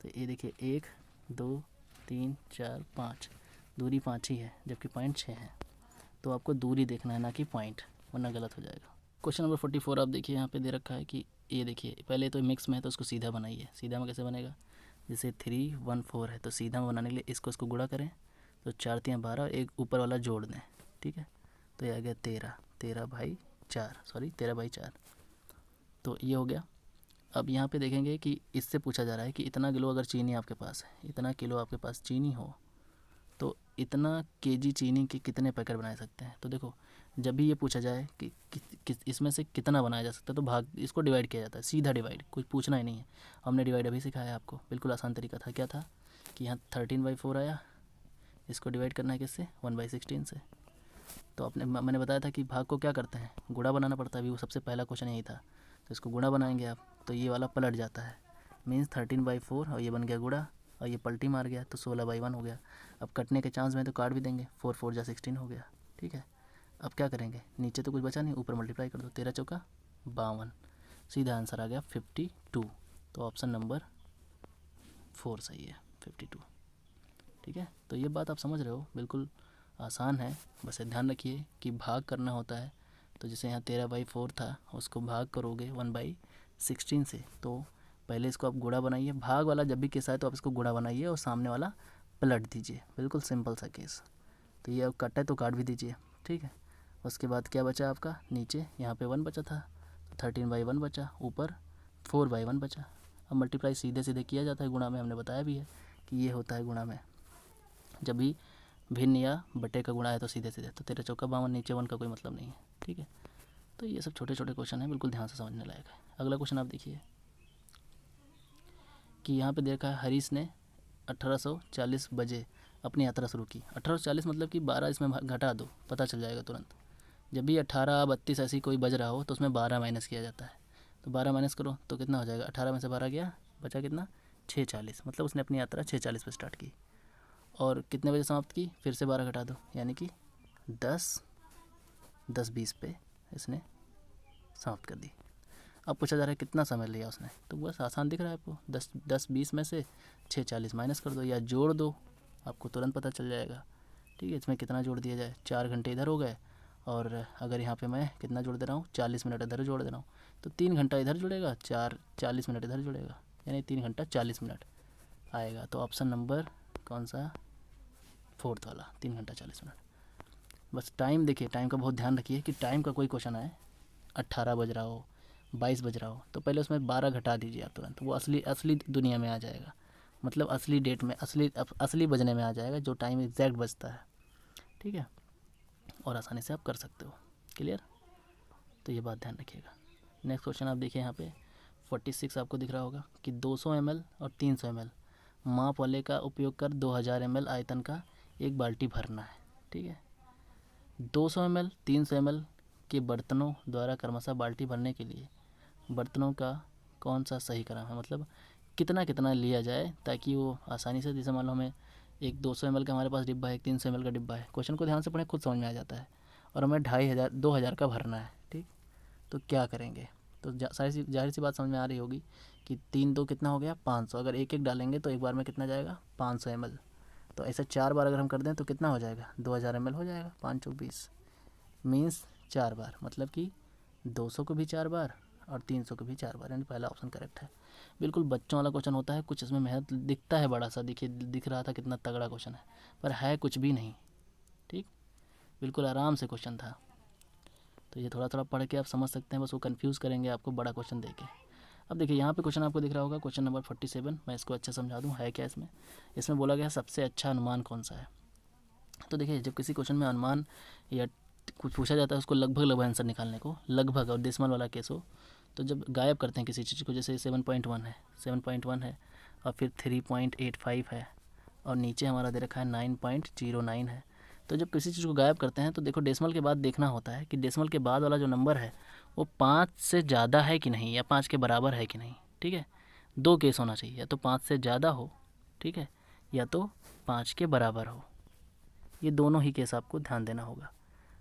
तो ये देखिए 1, 2, 3, 4, 5, दूरी 5 ही है जबकि पॉइंट 6 है। तो आपको दूरी देखना है ना कि पॉइंट, वरना गलत हो जाएगा। क्वेश्चन नंबर 44 आप देखिए यहाँ पे दे रखा है कि ये देखिए पहले तो मिक्स में है तो उसको सीधा बनाइए। सीधा में कैसे बनेगा, जैसे 3, 1, 4 है तो सीधा में बनाने के लिए इसको गुणा करें तो 4 3 12 और एक ऊपर वाला जोड़ दें, ठीक है। तो ये आ गया 13/4। तो ये हो गया। अब यहाँ पे देखेंगे कि इससे पूछा जा रहा है कि इतना किलो अगर चीनी आपके पास है, इतना किलो आपके पास चीनी हो तो इतना केजी चीनी के कितने पैकेट बनाए सकते हैं। तो देखो जब भी ये पूछा जाए कि इसमें से कितना बनाया जा सकता है तो भाग इसको डिवाइड किया जाता है, सीधा डिवाइड, कुछ पूछना ही नहीं है। हमने डिवाइड अभी सिखाया आपको, बिल्कुल आसान तरीका था। क्या था कि यहाँ 13/4 आया, इसको डिवाइड करना है किससे, 1/16 से। तो मैंने बताया था कि भाग को क्या करते हैं, गुणा बनाना पड़ता है। अभी वो सबसे पहला क्वेश्चन यही था, तो इसको गुणा बनाएंगे आप तो ये वाला पलट जाता है, मीन्स 13/4 और ये बन गया गुणा और ये पलटी मार गया तो 16/1 हो गया। अब कटने के चांस में तो काट भी देंगे, 4 4 जा 16 हो गया, ठीक है। अब क्या करेंगे, नीचे तो कुछ बचा नहीं, ऊपर मल्टीप्लाई कर दो, 13 चौका 52, सीधा आंसर आ गया 52। तो ऑप्शन नंबर 4 सही है, 52, ठीक है। तो ये बात आप समझ रहे हो, बिल्कुल आसान है। बस ध्यान रखिए कि भाग करना होता है, तो जैसे यहाँ 13/4 था उसको भाग करोगे 1/16 से, तो पहले इसको आप गुणा बनाइए। भाग वाला जब भी केस आए तो आप इसको गुणा बनाइए और सामने वाला पलट दीजिए, बिल्कुल सिंपल सा केस। तो ये अब कट है तो काट भी दीजिए, ठीक है। उसके बाद क्या बचा आपका, नीचे यहाँ पे 1 बचा था तो 13/1 बचा, ऊपर 4/1 बचा। अब मल्टीप्लाई सीधे सीधे किया जाता है, गुणा में हमने बताया भी है कि ये होता है गुणा में, जब भी भिन्न या बटे का गुणा है तो सीधे सीधे। तो 13 चौका 52, नीचे 1 का कोई मतलब नहीं है, ठीक है। तो ये सब छोटे छोटे क्वेश्चन हैं, बिल्कुल ध्यान से समझने लायक है। अगला क्वेश्चन आप देखिए कि यहाँ पे देखा है हरीश ने 1840 बजे अपनी यात्रा शुरू की। 1840 मतलब कि 12 इसमें घटा दो, पता चल जाएगा तुरंत। जब भी 18 32 ऐसी कोई बज रहा हो तो उसमें 12 माइनस किया जाता है। तो 12 माइनस करो तो कितना हो जाएगा, 18 में से 12 गया, बचा कितना 6:40, मतलब उसने अपनी यात्रा 6:40 पर स्टार्ट की और कितने बजे समाप्त की, फिर से 12 घटा दो, यानी कि 10:20 पे इसने समाप्त कर दी। अब पूछा जा रहा है कितना समय लिया उसने, तो बस आसान दिख रहा है आपको, 10:20 में से 6:40 माइनस कर दो या जोड़ दो, आपको तुरंत पता चल जाएगा, ठीक है। इसमें कितना जोड़ दिया जाए, 4 घंटे इधर हो गए और अगर यहाँ पे मैं कितना जोड़ दे रहा हूँ, 40 मिनट इधर जोड़ दे रहा हूँ, तो 3 घंटा इधर जुड़ेगा, 40 मिनट इधर जुड़ेगा, यानी 3 घंटा 40 मिनट आएगा। तो ऑप्शन नंबर कौन सा, 4th वाला, 3 घंटा 40 मिनट। बस टाइम देखिए, टाइम का बहुत ध्यान रखिए कि टाइम का कोई क्वेश्चन आए 18 बज रहा हो, 22 बज रहा हो, तो पहले उसमें 12 घटा दीजिए आप तुरंत, वो असली दुनिया में आ जाएगा, मतलब असली डेट में, असली बजने में आ जाएगा, जो टाइम एग्जैक्ट बजता है, ठीक है। और आसानी से आप कर सकते हो, क्लियर। तो ये बात ध्यान रखिएगा। नेक्स्ट क्वेश्चन आप देखिए यहाँ पे 46 आपको दिख रहा होगा कि 200 ml और 300 ml माप वाले का उपयोग कर 2000 ml आयतन का एक बाल्टी भरना है, ठीक है। 200 ml 300 ml के बर्तनों द्वारा क्रमशः बाल्टी भरने के लिए बर्तनों का कौन सा सही क्रम है, मतलब कितना कितना लिया जाए ताकि वो आसानी से, जैसे मान लो हमें एक 200 ml का हमारे पास डिब्बा है, एक 300 ml का डिब्बा है, क्वेश्चन को ध्यान से पढ़ें खुद समझ में आ जाता है, और हमें 2,500 का भरना है, ठीक। तो क्या करेंगे, तो जाहिर सी बात समझ में आ रही होगी कि 3 2 कितना हो गया 500, अगर एक एक डालेंगे तो एक बार में कितना जाएगा 500 ml। तो ऐसे 4 बार अगर हम कर दें तो कितना हो जाएगा 2000 ml हो जाएगा, 5 चौक 20, मीन्स 4 बार, मतलब कि 200 को भी 4 बार और 300 को भी 4 बार, यानी पहला ऑप्शन करेक्ट है। बिल्कुल बच्चों वाला क्वेश्चन होता है, कुछ इसमें मेहनत दिखता है, बड़ा सा दिख रहा था कितना तगड़ा क्वेश्चन है, पर है कुछ भी नहीं, ठीक, बिल्कुल आराम से क्वेश्चन था। तो ये थोड़ा थोड़ा पढ़ के आप समझ सकते हैं, बस वो कंफ्यूज करेंगे आपको बड़ा क्वेश्चन देके। अब देखिए यहाँ पे क्वेश्चन आपको दिख रहा होगा, क्वेश्चन नंबर 47, मैं इसको अच्छा समझा दूँ है क्या इसमें। इसमें बोला गया सबसे अच्छा अनुमान कौन सा है। तो देखिए जब किसी क्वेश्चन में अनुमान या कुछ पूछा जाता है उसको लगभग आंसर निकालने को, लगभग, और डेसिमल वाला केस हो, तो जब गायब करते हैं किसी चीज़ को, जैसे 7.1 है, 7.1 है और फिर 3.85 है और नीचे हमारा दे रखा है 9.09 है, तो जब किसी चीज़ को गायब करते हैं तो देखो डेसिमल के बाद देखना होता है कि डेसिमल के बाद वाला जो नंबर है वो 5 से ज़्यादा है कि नहीं, या 5 के बराबर है कि नहीं, ठीक है। 2 केस होना चाहिए, या तो 5 से ज़्यादा हो, ठीक है, या तो 5 के बराबर हो, ये दोनों ही केस आपको ध्यान देना होगा।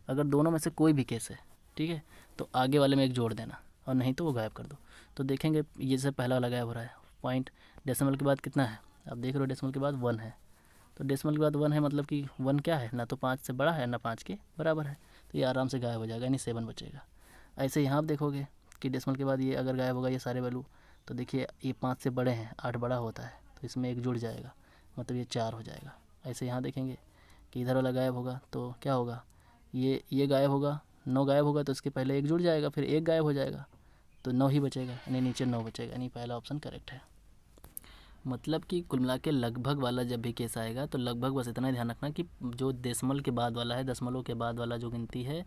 अगर दोनों में से कोई भी केस है, ठीक है, तो आगे वाले में एक जोड़ देना, और नहीं तो वो गायब कर दो। तो देखेंगे ये से पहला वाला गायब हो रहा है। पॉइंट डेसिमल के बाद कितना है, आप देख रहे हो डेसिमल के बाद 1 है, तो डेसिमल के बाद 1 है मतलब कि 1 क्या है, ना तो 5 से बड़ा है ना 5 के बराबर है, तो ये आराम से गायब हो जाएगा, यानी 7 बचेगा। ऐसे यहाँ आप देखोगे कि डेसिमल के बाद ये अगर गायब होगा ये सारे वैल्यू, तो देखिए ये 5 से बड़े हैं, 8 बड़ा होता है, तो इसमें एक जुड़ जाएगा, मतलब ये 4 हो जाएगा। ऐसे यहाँ देखेंगे कि इधर वाला गायब होगा तो क्या होगा, ये गायब होगा, 9 गायब होगा तो इसके पहले एक जुड़ जाएगा, फिर एक गायब हो जाएगा, तो 9 ही बचेगा, यानी नीचे 9 बचेगा, यानी पहला ऑप्शन करेक्ट है। मतलब कि कुल मिला के लगभग वाला जब भी केस आएगा तो लगभग बस इतना ही ध्यान रखना कि जो डेसिमल के बाद वाला है, दशमलव के बाद वाला जो गिनती है,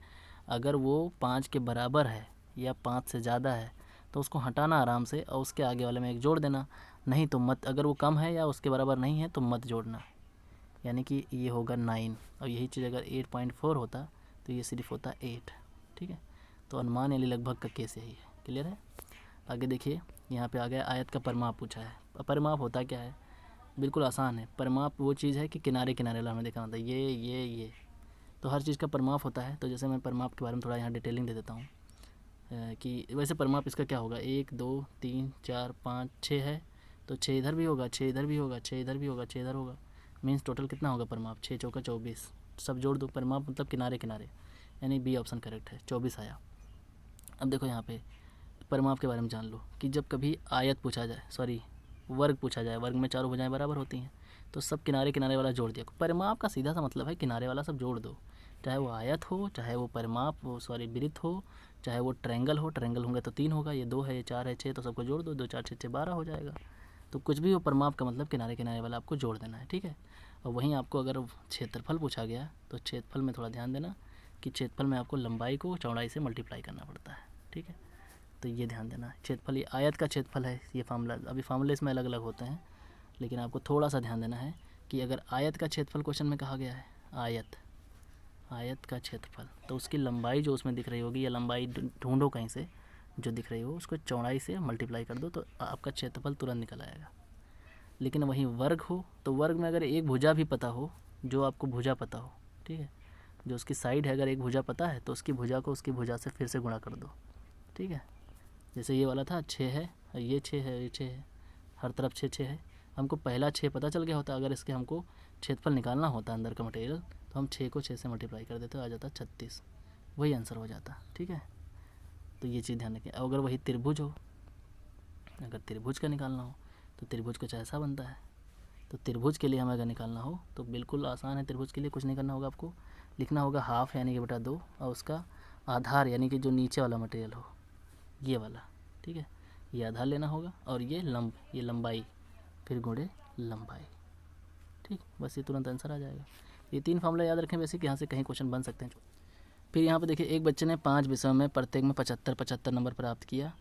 अगर वो 5 के बराबर है या 5 से ज़्यादा है तो उसको हटाना आराम से और उसके आगे वाले में एक जोड़ देना, नहीं तो मत, अगर वो कम है या उसके बराबर नहीं है तो मत जोड़ना, यानी कि ये होगा 9, और यही चीज़ अगर 8.4 होता तो ये सिर्फ होता 8, ठीक है। तो अनुमान यानी लगभग का केस यही है। क्लियर है। आगे देखिए यहाँ पे आ गया आयत का परिमाप पूछा है। परिमाप होता क्या है, बिल्कुल आसान है। परिमाप वो चीज़ है कि किनारे किनारे वाला हमें देखना होता है, ये तो हर चीज़ का परिमाप होता है। तो जैसे मैं परिमाप के बारे में थोड़ा यहाँ डिटेलिंग दे देता हूँ कि वैसे परिमाप इसका क्या होगा, 1 2 3 4 5 6 है, तो 6 इधर भी होगा, 6 इधर भी होगा, 6 इधर भी होगा, 6 इधर होगा, मीन्स टोटल कितना होगा परिमाप, 6 चौका 24, सब जोड़ दो। परिमाप मतलब किनारे किनारे, यानी बी ऑप्शन करेक्ट है, 24 आया। अब देखो यहाँ पे परिमाप के बारे में जान लो कि जब कभी आयत पूछा जाए, सॉरी वर्ग पूछा जाए, वर्ग में चारों भुजाएं बराबर होती हैं, तो सब किनारे किनारे वाला जोड़ दिया। परिमाप का सीधा सा मतलब है किनारे वाला सब जोड़ दो, चाहे वो आयत हो, चाहे वो परिमाप हो, सॉरी वृत्त हो, चाहे वो ट्रायंगल हो। ट्रायंगल होंगे तो 3 होगा, ये 2 है, ये 4 है, 6, तो सबको जोड़ दो, 2 4 6 6 12 हो जाएगा। तो कुछ भी हो परिमाप का मतलब किनारे किनारे वाला आपको जोड़ देना है, ठीक है। और वहीं आपको अगर क्षेत्रफल पूछा गया तो क्षेत्रफल में थोड़ा ध्यान देना कि क्षेत्रफल में आपको लंबाई को चौड़ाई से मल्टीप्लाई करना पड़ता है, ठीक है। तो ये ध्यान देना है। क्षेत्रफल ये आयत का क्षेत्रफल है, ये फार्मूला, अभी फार्मूले इसमें अलग अलग होते हैं, लेकिन आपको थोड़ा सा ध्यान देना है कि अगर आयत का क्षेत्रफल क्वेश्चन में कहा गया है, आयत का क्षेत्रफल, तो उसकी लंबाई जो उसमें दिख रही होगी, या लंबाई ढूंढो कहीं से जो दिख रही हो, उसको चौड़ाई से मल्टीप्लाई कर दो तो आपका क्षेत्रफल तुरंत निकल आएगा। लेकिन वहीं वर्ग हो तो वर्ग में अगर एक भुजा भी पता हो, जो आपको भुजा पता हो, ठीक है, जो उसकी साइड है, अगर एक भुजा पता है तो उसकी भुजा को उसकी भुजा से फिर से गुणा कर दो, ठीक है। जैसे ये वाला था 6 है, ये 6 है, ये 6 है, हर तरफ 6 6 है। हमको पहला 6 पता चल गया होता, अगर इसके हमको क्षेत्रफल निकालना होता अंदर का मटेरियल, तो हम 6 को 6 से मल्टीप्लाई कर देते, आ जाता 36, वही आंसर हो जाता, ठीक है। तो ये चीज़ ध्यान रखें। अगर वही त्रिभुज हो, अगर त्रिभुज का निकालना हो तो त्रिभुज कुछ ऐसा बनता है। तो त्रिभुज के लिए हमें अगर निकालना हो तो बिल्कुल आसान है। त्रिभुज के लिए कुछ नहीं करना होगा, आपको लिखना होगा हाफ यानी कि बटा 2, और उसका आधार यानी कि जो नीचे वाला मटेरियल हो, ये वाला, ठीक है, ये आधार लेना होगा, और ये ये लंबाई, फिर गुणे लंबाई, ठीक। बस ये तुरंत आंसर आ जाएगा। ये 3 फार्मूला याद रखें बेसिक, यहाँ से कहीं क्वेश्चन बन सकते हैं। फिर यहाँ पे देखिए एक बच्चे ने 5 विषयों में प्रत्येक में 75 नंबर प्राप्त किया,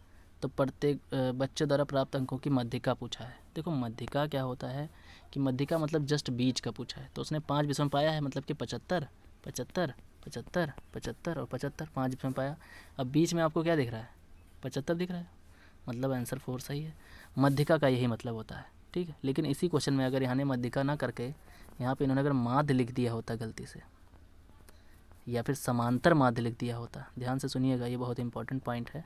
तो प्रत्येक बच्चे द्वारा प्राप्त अंकों की मध्यिका पूछा है। देखो मध्यिका क्या होता है कि मध्यिका मतलब जस्ट बीच का पूछा है, तो उसने 5 विषयों में पाया है, मतलब कि 75 75 75 75 और 75, 5 विषयों में पाया। अब बीच में आपको क्या दिख रहा है, 75 दिख रहा है, मतलब आंसर 4 सही है। मध्यिका का यही मतलब होता है, ठीक है। लेकिन इसी क्वेश्चन में अगर यहाँ ने मध्यिका ना करके यहाँ पे इन्होंने अगर माध्य लिख दिया होता गलती से, या फिर समांतर माध्य लिख दिया होता, ध्यान से सुनिएगा, ये बहुत इंपॉर्टेंट पॉइंट है।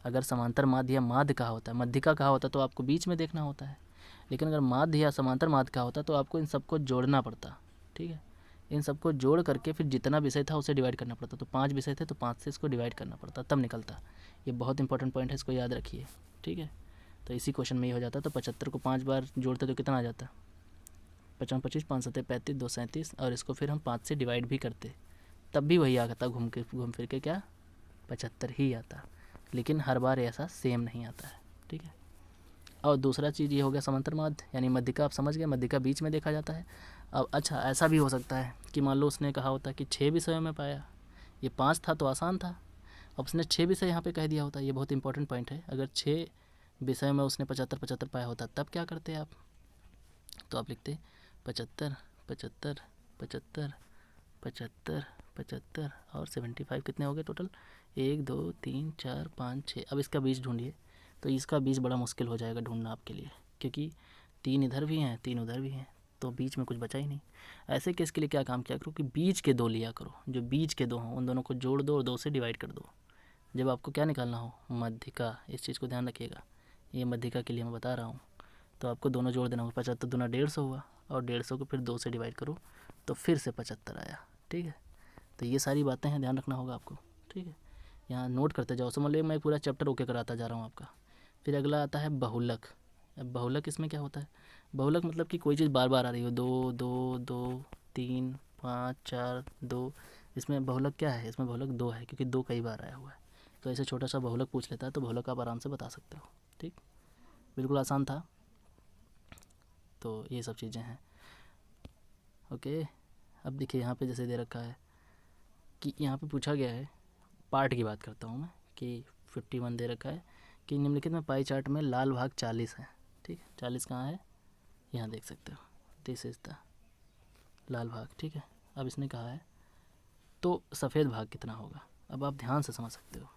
अगर समांतर माध्य या माध्य कहा होता है, मध्यिका कहा होता तो आपको बीच में देखना होता है, लेकिन अगर माध्य या समांतर माध्य कहा होता तो आपको इन सबको जोड़ना पड़ता, ठीक है। इन सबको जोड़ करके फिर जितना विषय था उसे डिवाइड करना पड़ता, तो 5 विषय थे तो 5 से इसको डिवाइड करना पड़ता, तब निकलता। ये बहुत इंपॉर्टेंट पॉइंट है, इसको याद रखिए, ठीक है। तो इसी क्वेश्चन में ये हो जाता, तो 75 को 5 बार जोड़ते तो कितना आ जाता, 55 25 5 7 35 2 37, और इसको फिर हम 5 से डिवाइड भी करते तब भी वही आता, घूम फिर के क्या 75 ही आता। लेकिन हर बार ऐसा सेम नहीं आता है, ठीक है। और दूसरा चीज़ ये हो गया समांतर माध्य, यानी मध्यिका, आप समझ गए, मध्यिका बीच में देखा जाता है। अब अच्छा ऐसा भी हो सकता है कि मान लो उसने कहा होता कि 6 विषयों में पाया, ये 5 था तो आसान था, अब उसने 6 विषय यहाँ पे कह दिया होता, ये बहुत इंपॉर्टेंट पॉइंट है। अगर 6 विषय में उसने 75 75 पाया होता तब क्या करते आप, तो आप लिखते 75 75 75 75 75 और 75, कितने हो गए टोटल, 1 2 3 4 5 6। अब इसका बीज ढूंढिए, तो इसका बीज बड़ा मुश्किल हो जाएगा ढूंढना आपके लिए, क्योंकि 3 इधर भी हैं 3 उधर भी हैं, तो बीच में कुछ बचा ही नहीं। ऐसे केस के लिए क्या काम किया करो कि बीच के दो लिया करो, जो बीच के दो हों उन दोनों को जोड़ दो और 2 से डिवाइड कर दो। जब आपको क्या निकालना हो, मध्यिका, इस चीज़ को ध्यान रखिएगा, ये मध्यिका के लिए मैं बता रहा हूँ। तो आपको दोनों जोड़ देना होगा, 75 दूना 150 हुआ और 150 को फिर 2 से डिवाइड करो तो फिर से 75 आया। ठीक है, तो ये सारी बातें हैं, ध्यान रखना होगा आपको। ठीक है, यहाँ नोट करते जाओ, समझ लो मैं पूरा चैप्टर ओके कराता जा रहा हूँ आपका। फिर अगला आता है बहुलक। अब बहुलक इसमें क्या होता है, बहुलक मतलब कि कोई चीज़ बार बार आ रही हो, 2 2 2 3 5 4 2। इसमें बहुलक क्या है, इसमें बहुलक 2 है क्योंकि 2 कई बार आया हुआ है। तो ऐसे छोटा सा बहुलक पूछ लेता है तो बहुलक आप आराम से बता सकते हो। ठीक, बिल्कुल आसान था। तो ये सब चीज़ें हैं। ओके, अब देखिए यहाँ पे जैसे दे रखा है कि यहाँ पे पूछा गया है, पार्ट की बात करता हूँ मैं, कि 51 दे रखा है कि निम्नलिखित में पाई चार्ट में लाल भाग 40 है। ठीक है, 40 कहाँ है, यहाँ देख सकते हो, दिस इज़ द लाल भाग। ठीक है, अब इसने कहा है तो सफ़ेद भाग कितना होगा। अब आप ध्यान से समझ सकते हो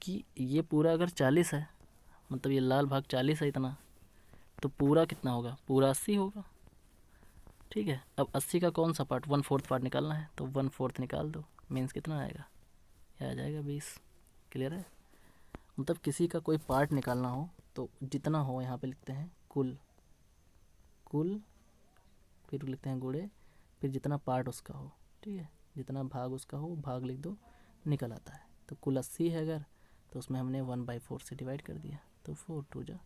कि ये पूरा अगर 40 है, मतलब ये लाल भाग 40 है इतना, तो पूरा कितना होगा, पूरा 80 होगा। ठीक है, अब 80 का कौन सा पार्ट, 1/4 पार्ट निकालना है तो 1/4 निकाल दो, मीन्स कितना आएगा, यह आ जाएगा 20। क्लियर है, मतलब किसी का कोई पार्ट निकालना हो तो जितना हो, यहाँ पे लिखते हैं कुल, कुल फिर लिखते हैं गुणे, फिर जितना पार्ट उसका हो। ठीक है, जितना भाग उसका हो भाग लिख दो, निकल आता है। तो कुल 80 है अगर, तो उसमें हमने 1/4 से डिवाइड कर दिया तो 4 2 जा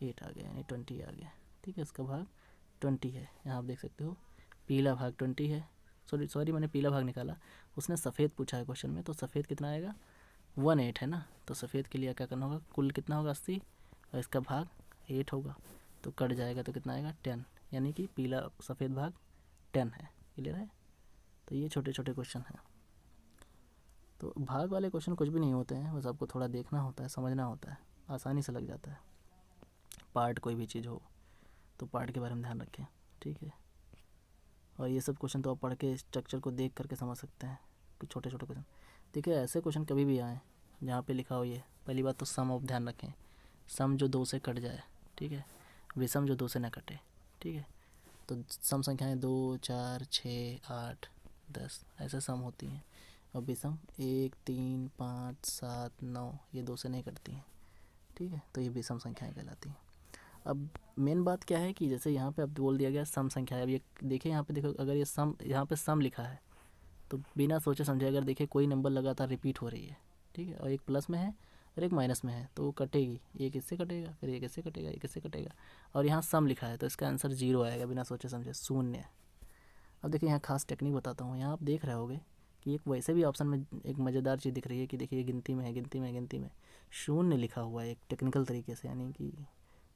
8 आ गया, यानी 20 आ गया। ठीक है, इसका भाग 20 है। यहाँ आप देख सकते हो पीला भाग 20 है, सॉरी मैंने पीला भाग निकाला, उसने सफ़ेद पूछा है क्वेश्चन में, तो सफ़ेद कितना आएगा, 18 है ना। तो सफ़ेद के लिए क्या करना होगा, कुल कितना होगा 80 और इसका भाग 8 होगा, तो कट जाएगा तो कितना आएगा 10, यानी कि पीला सफ़ेद भाग 10 है। क्लियर है, तो ये छोटे छोटे क्वेश्चन हैं। तो भाग वाले क्वेश्चन कुछ भी नहीं होते हैं, बस आपको थोड़ा देखना होता है, समझना होता है, आसानी से लग जाता है। पार्ट कोई भी चीज़ हो तो पार्ट के बारे में ध्यान रखें। ठीक है, और ये सब क्वेश्चन तो आप पढ़ के स्ट्रक्चर को देख करके समझ सकते हैं कि छोटे छोटे क्वेश्चन। देखिए ऐसे क्वेश्चन कभी भी आए जहाँ पे लिखा हो ये, पहली बात तो सम ऑफ ध्यान रखें, सम जो 2 से कट जाए। ठीक है, विषम जो 2 से ना कटे। ठीक है, तो सम संख्याएं 2 4 6 8 10 ऐसे सम होती हैं, और विषम 1 3 5 7 9 ये 2 से नहीं कटती हैं। ठीक है, तो ये विषम संख्याएं कहलाती हैं। अब मेन बात क्या है कि जैसे यहाँ पे अब बोल दिया गया सम संख्या है। अब ये देखिए यहाँ पे देखो, अगर ये सम, यहाँ पे सम लिखा है तो बिना सोचे समझे अगर देखिए कोई नंबर लगातार रिपीट हो रही है, ठीक है, और एक प्लस में है और एक माइनस में है, तो वो कटेगी, एक इससे कटेगा फिर एक इससे कटेगा, एक इससे कटेगा, और यहाँ सम लिखा है तो इसका आंसर 0 आएगा, बिना सोचे समझे, शून्य। अब देखिए यहाँ खास टेक्निक बताता हूँ, यहाँ आप देख रहे होगे कि एक वैसे भी ऑप्शन में एक मज़ेदार चीज़ दिख रही है कि देखिए गिनती में है, गिनती में, गिनती में शून्य लिखा हुआ है एक टेक्निकल तरीके से, यानी कि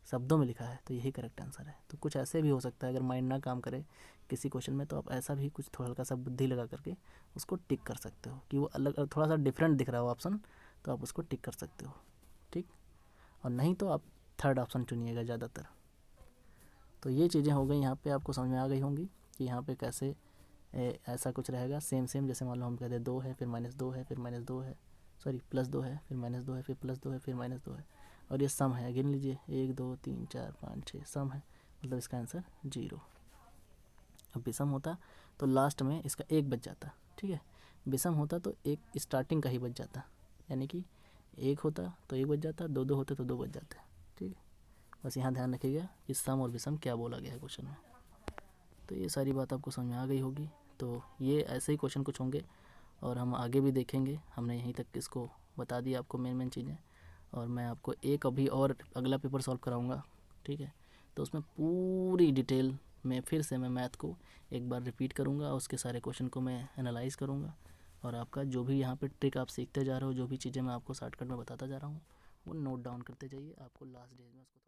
शब्दों में लिखा है, तो यही करेक्ट आंसर है। तो कुछ ऐसे भी हो सकता है, अगर माइंड ना काम करे किसी क्वेश्चन में तो आप ऐसा भी कुछ थोड़ा हल्का सा बुद्धि लगा करके उसको टिक कर सकते हो कि वो अलग थोड़ा सा डिफरेंट दिख रहा हो ऑप्शन, तो आप उसको टिक कर सकते हो। ठीक, और नहीं तो आप थर्ड ऑप्शन चुनिएगा ज़्यादातर। तो ये चीज़ें हो गई, यहाँ पे आपको समझ में आ गई होंगी कि यहाँ पे कैसे ऐसा कुछ रहेगा सेम सेम। जैसे मान लो हम कहते हैं 2 है फिर -2 है फिर -2 है, सॉरी +2 है फिर -2 है फिर +2 है फिर -2 है, और ये सम है, गिन लीजिए 1 2 3 4 5 6 सम है, मतलब इसका आंसर 0। अब विषम होता तो लास्ट में इसका 1 बच जाता। ठीक है, विषम होता तो एक स्टार्टिंग का ही बच जाता, यानी कि 1 होता तो 1 बच जाता, 2 2 होते तो 2 बच जाते। ठीक है, बस यहाँ ध्यान रखिएगा कि सम और विषम क्या बोला गया है क्वेश्चन में। तो ये सारी बात आपको समझ में आ गई होगी। तो ये ऐसे ही क्वेश्चन कुछ होंगे और हम आगे भी देखेंगे। हमने यहीं तक इसको बता दिया आपको मेन चीज़ें, और मैं आपको एक अभी और अगला पेपर सॉल्व कराऊंगा। ठीक है, तो उसमें पूरी डिटेल में फिर से मैं मैथ को एक बार रिपीट करूंगा, उसके सारे क्वेश्चन को मैं एनालाइज़ करूंगा, और आपका जो भी यहाँ पे ट्रिक आप सीखते जा रहे हो, जो भी चीज़ें मैं आपको शॉर्टकट में बताता जा रहा हूँ, वो नोट डाउन करते जाइए। आपको लास्ट डेज में उसको